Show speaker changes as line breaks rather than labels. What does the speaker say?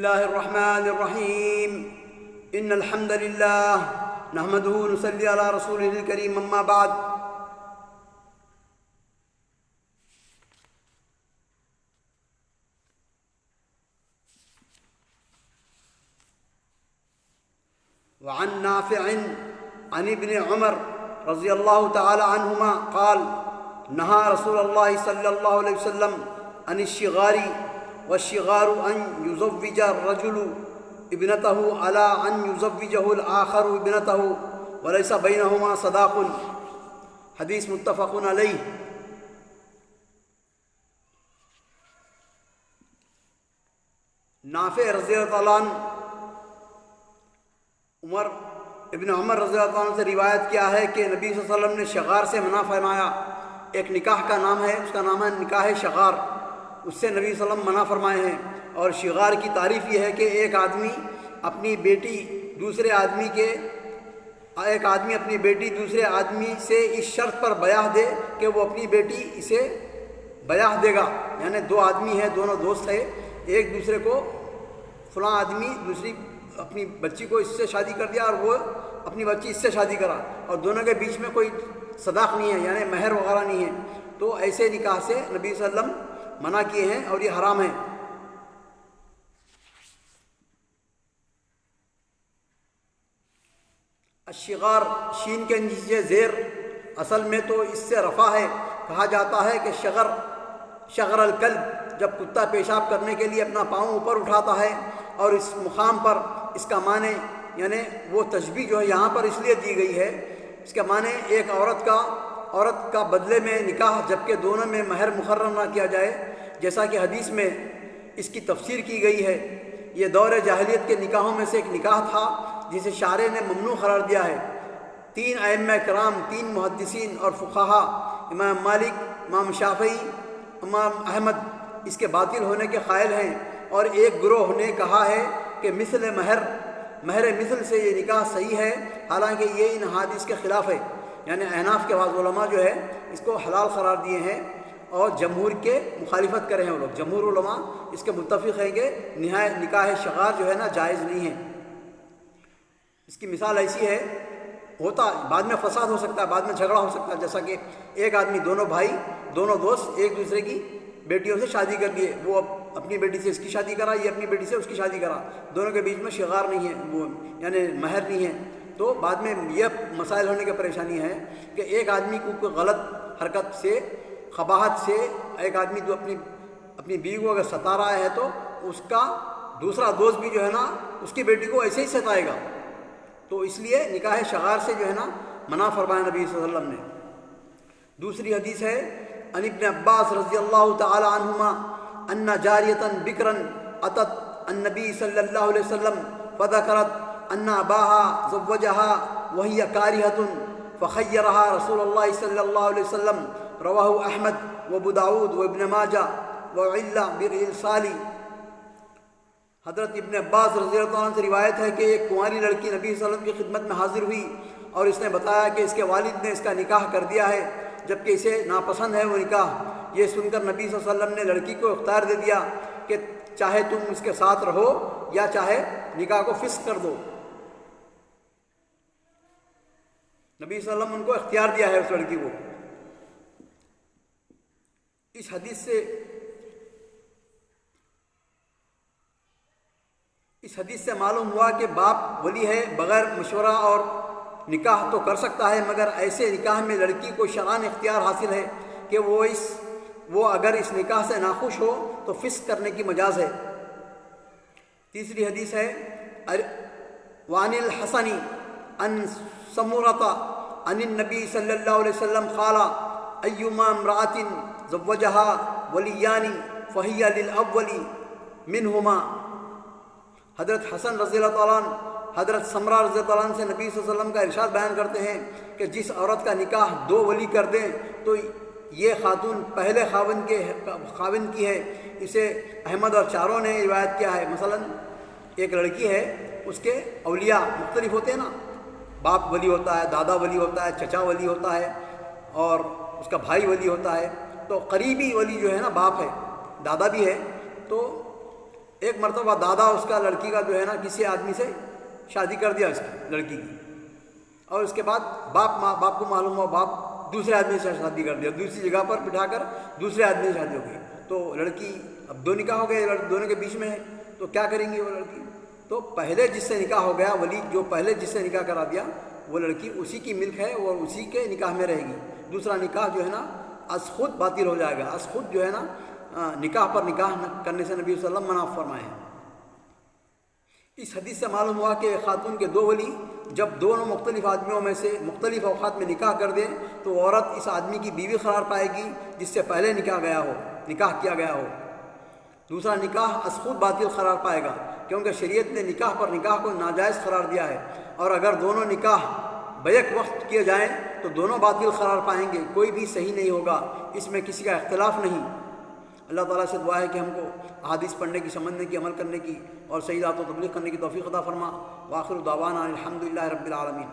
الله الرحمن الرحيم إن الحمد لله نحمده ونصلي على رسوله الكريم أما بعد وعن نافع عن ابن عمر رضي الله تعالى عنهما قال نهى رسول الله صلى الله عليه وسلم عن الشغار والشغار أن يزوج الرجل ابنته على أن يزوجه الآخر ابنته وليس بينهما صداق حدیث متفق علیہ۔ نافع رضی اللہ عنہ ابن عمر رضی اللہ عنہ سے روایت کیا ہے کہ نبی صلی اللہ علیہ وسلم نے شغار سے منع فرمایا۔ ایک نکاح کا نام ہے، اس کا نام ہے نکاح شغار، اس سے نبی صلی اللہ علیہ وسلم منع فرمائے ہیں۔ اور شغار کی تعریف یہ ہے کہ ایک آدمی اپنی بیٹی دوسرے آدمی سے اس شرط پر بیاہ دے کہ وہ اپنی بیٹی اسے بیاہ دے گا، یعنی دو آدمی ہیں، دونوں دوست ہیں، ایک دوسرے کو فلاں آدمی دوسری اپنی بچی کو اس سے شادی کر دیا اور وہ اپنی بچی اس سے شادی کرا، اور دونوں کے بیچ میں کوئی صداق نہیں ہے، یعنی مہر وغیرہ نہیں ہے، تو ایسے نکاح سے نبی صلی اللہ علیہ وسلم منع کیے ہیں اور یہ حرام ہے۔ الشغار شین کے نیچے زیر، اصل میں تو اس سے رفع ہے۔ کہا جاتا ہے کہ شغر الکلب، جب کتا پیشاب کرنے کے لیے اپنا پاؤں اوپر اٹھاتا ہے، اور اس مقام پر اس کا معنی یعنی وہ تشبیہ جو ہے یہاں پر اس لیے دی گئی ہے، اس کا معنی ایک عورت کا بدلے میں نکاح، جبکہ دونوں میں مہر مقرر نہ کیا جائے، جیسا کہ حدیث میں اس کی تفسیر کی گئی ہے۔ یہ دور جاہلیت کے نکاحوں میں سے ایک نکاح تھا جسے شارع نے ممنوع قرار دیا ہے۔ 3 ائمہ کرام، 3 محدثین اور فقہا، امام مالک، امام شافعی، امام احمد اس کے باطل ہونے کے قائل ہیں، اور ایک گروہ نے کہا ہے کہ مہر مثل سے یہ نکاح صحیح ہے، حالانکہ یہ ان حدیث کے خلاف ہے۔ یعنی احناف کے بعض علماء جو ہے اس کو حلال قرار دیے ہیں اور جمہور کے مخالفت کرے ہیں وہ لوگ۔ جمہور علماء اس کے متفق ہیں کہ نکاح شغار جو ہے نا جائز نہیں ہے۔ اس کی مثال ایسی ہے، بعد میں فساد ہو سکتا ہے، بعد میں جھگڑا ہو سکتا ہے، جیسا کہ ایک آدمی، دونوں دوست ایک دوسرے کی بیٹیوں سے شادی کر لیے، وہ اپنی بیٹی سے اس کی شادی کرا، یہ اپنی بیٹی سے اس کی شادی کرا، دونوں کے بیچ میں شغار نہیں ہے، وہ یعنی مہر نہیں ہے، تو بعد میں یہ مسائل ہونے کی پریشانی ہے کہ ایک آدمی کو کوئی غلط حرکت سے، قباحت سے، ایک آدمی جو اپنی بیوی کو اگر ستا رہا ہے تو اس کا دوسرا دوست بھی جو ہے نا اس کی بیٹی کو ایسے ہی ستائے گا، تو اس لیے نکاح شغار سے جو ہے نا منع فرمایا نبی صلی اللہ علیہ وسلم نے۔ دوسری حدیث ہے عن ابن عباس رضی اللہ تعالی عنہما ان جاریۃ بکرا اتت النبی صلی اللہ علیہ وسلم فذکرت ان اباها زوجها وهي کارہۃ فخیرها رسول اللہ صلی اللہ علیہ وسلم، رواہ احمد وابو داود وابن ماجہ وعل بالارسال۔ حضرت ابن عباس رضی اللہ عنہ سے روایت ہے کہ ایک کنواری لڑکی نبی صلی اللہ علیہ وسلم کی خدمت میں حاضر ہوئی اور اس نے بتایا کہ اس کے والد نے اس کا نکاح کر دیا ہے، جبکہ اسے ناپسند ہے وہ نکاح۔ یہ سن کر نبی صلی اللہ علیہ وسلم نے لڑکی کو اختیار دے دیا کہ چاہے تم اس کے ساتھ رہو یا چاہے نکاح کو فسخ کر دو۔ نبی صلی اللہ علیہ وسلم ان کو اختیار دیا ہے اس لڑکی کو۔ اس حدیث سے معلوم ہوا کہ باپ ولی ہے، بغیر مشورہ اور نکاح تو کر سکتا ہے، مگر ایسے نکاح میں لڑکی کو شرعاً اختیار حاصل ہے کہ وہ اگر اس نکاح سے ناخوش ہو تو فسخ کرنے کی مجاز ہے۔ تیسری حدیث ہے وعن الحسن عن سمرۃ عن النبی صلی اللہ علیہ وسلم قال ایما امرأۃ زوجها ولیان فہی للاول منہما۔ حضرت حسن رضی اللہ تعالیٰ عنہ حضرت سمرہ رضی اللہ عنہ سے نبی صلی اللہ علیہ وسلم کا ارشاد بیان کرتے ہیں کہ جس عورت کا نکاح 2 ولی کر دیں تو یہ خاتون پہلے خاوند کی ہے۔ اسے احمد اور چاروں نے روایت کیا ہے۔ مثلا ایک لڑکی ہے، اس کے اولیاء مختلف ہوتے ہیں نا، باپ ولی ہوتا ہے، دادا ولی ہوتا ہے، چچا ولی ہوتا ہے، اور اس کا بھائی ولی ہوتا ہے، تو قریبی ولی جو ہے نا باپ ہے، دادا بھی ہے، تو ایک مرتبہ دادا اس کا لڑکی کا جو ہے نا کسی آدمی سے شادی کر دیا اس کی لڑکی کی، اور اس کے بعد باپ کو معلوم ہوا، باپ دوسرے آدمی سے شادی کر دیا، دوسری جگہ پر بٹھا کر دوسرے آدمی سے شادی ہو گئی، تو لڑکی اب دو نکاح ہو گئے، دونوں کے بیچ میں ہے، تو کیا کریں گی وہ لڑکی؟ تو پہلے جس سے نکاح ہو گیا، ولی جو پہلے جس سے نکاح کرا دیا، وہ لڑکی اسی کی ملک ہے اور اسی کے نکاح میں رہے گی، دوسرا نکاح جو ہے نا از خود باطل ہو جائے گا، از خود جو ہے نا نکاح پر نکاح کرنے سے نبی صلی اللہ علیہ وسلم منع فرمائے ہیں۔ اس حدیث سے معلوم ہوا کہ خاتون کے دو ولی جب دونوں مختلف آدمیوں میں سے مختلف اوقات میں نکاح کر دیں تو عورت اس آدمی کی بیوی قرار پائے گی جس سے پہلے نکاح کیا گیا ہو، دوسرا نکاح از خود باطل قرار پائے گا، کیونکہ شریعت نے نکاح پر نکاح کو ناجائز قرار دیا ہے، اور اگر دونوں نکاح بیک وقت کیے جائیں تو دونوں باطل قرار پائیں گے، کوئی بھی صحیح نہیں ہوگا، اس میں کسی کا اختلاف نہیں۔ اللہ تعالیٰ سے دعا ہے کہ ہم کو احادیث پڑھنے کی، سمجھنے کی، عمل کرنے کی اور صحیح بات و تبلیغ کرنے کی توفیق عطا فرما۔ وآخر دعوانا الحمدللہ رب العالمین۔